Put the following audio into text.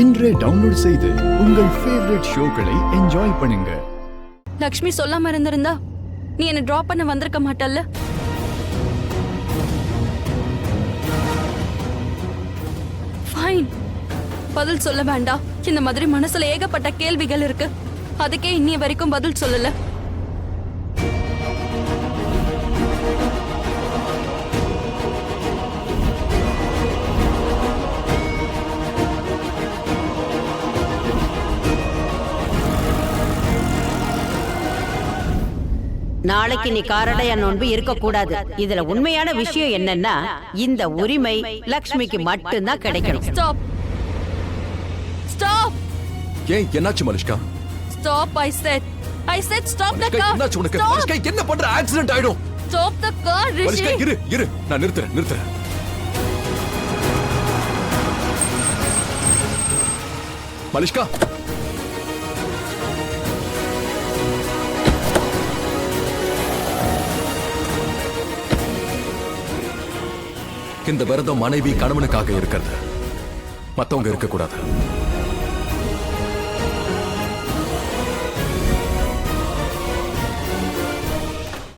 இன்றே டவுன்லோட் செய்து உங்கள் ஃபேவரட் ஷோக்களை என்ஜாய் பண்ணுங்க. லக்ஷ்மி சொல்லாம இருந்திருந்தா நீ என்ன டிராப் பண்ண வந்திருக்க மாட்டல்ல. ஃபைன், பதில் சொல்ல வேண்டாம். இந்த மாதிரி மனசுல ஏகப்பட்ட கேள்விகள் இருக்கு. அதுக்கே இன்னிய வரைக்கும் பதில் சொல்லல. நாளைக்கு நீ காரடைய நோன்பு இருக்க கூடாது. இதுல உண்மையான விஷயம் என்னன்னா, இந்த உரிமை லக்ஷ்மிக்கு மட்டும்தான் கிடைக்கணும். Stop stop. ஏன் என்னாச்சு Malishka? Stop. I said stop the car. என்னாச்சு உனக்கு? மலிஷ்கா என்ன பண்ற? ஆக்சிடென்ட் ஆயிடும். Stop the car, Rishi. Malishka இரு நான் நிறுத்துறேன். மலிஷ்கா இந்த விரதம் மனைவி கணவனுக்காக இருக்கிறது, மத்தவங்க இருக்க கூடாது.